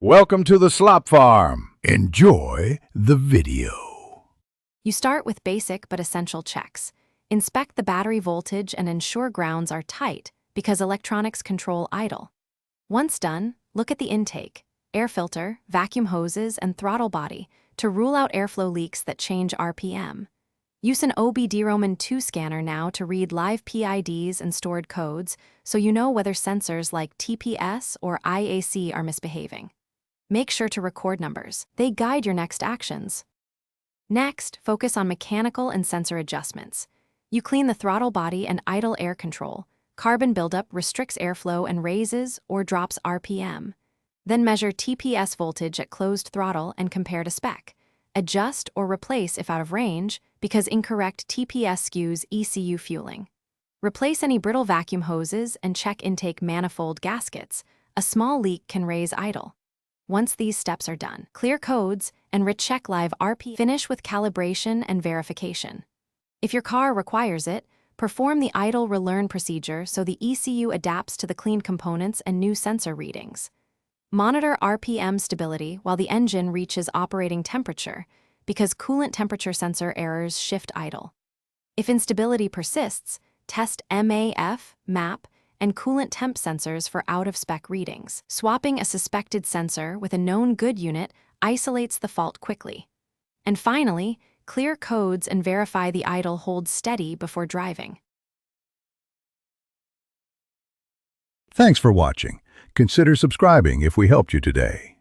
Welcome to the Slop Farm. Enjoy the video. You start with basic but essential checks. Inspect the battery voltage and ensure grounds are tight because electronics control idle. Once done, look at the intake, air filter, vacuum hoses, and throttle body to rule out airflow leaks that change RPM. Use an OBD-ROMAN 2 scanner now to read live PIDs and stored codes so you know whether sensors like TPS or IAC are misbehaving. Make sure to record numbers. They guide your next actions. Next, focus on mechanical and sensor adjustments. You clean the throttle body and idle air control. Carbon buildup restricts airflow and raises or drops RPM. Then measure TPS voltage at closed throttle and compare to spec. Adjust or replace if out of range because incorrect TPS skews ECU fueling. Replace any brittle vacuum hoses and check intake manifold gaskets. A small leak can raise idle. Once these steps are done, clear codes and recheck live RPM. Finish with calibration and verification. If your car requires it, perform the idle relearn procedure so the ECU adapts to the cleaned components and new sensor readings. Monitor RPM stability while the engine reaches operating temperature because coolant temperature sensor errors shift idle. If instability persists, test MAF, MAP, and coolant temp sensors for out-of-spec readings. Swapping a suspected sensor with a known good unit isolates the fault quickly. And finally, clear codes and verify the idle holds steady before driving. Thanks for watching. Consider subscribing if we helped you today.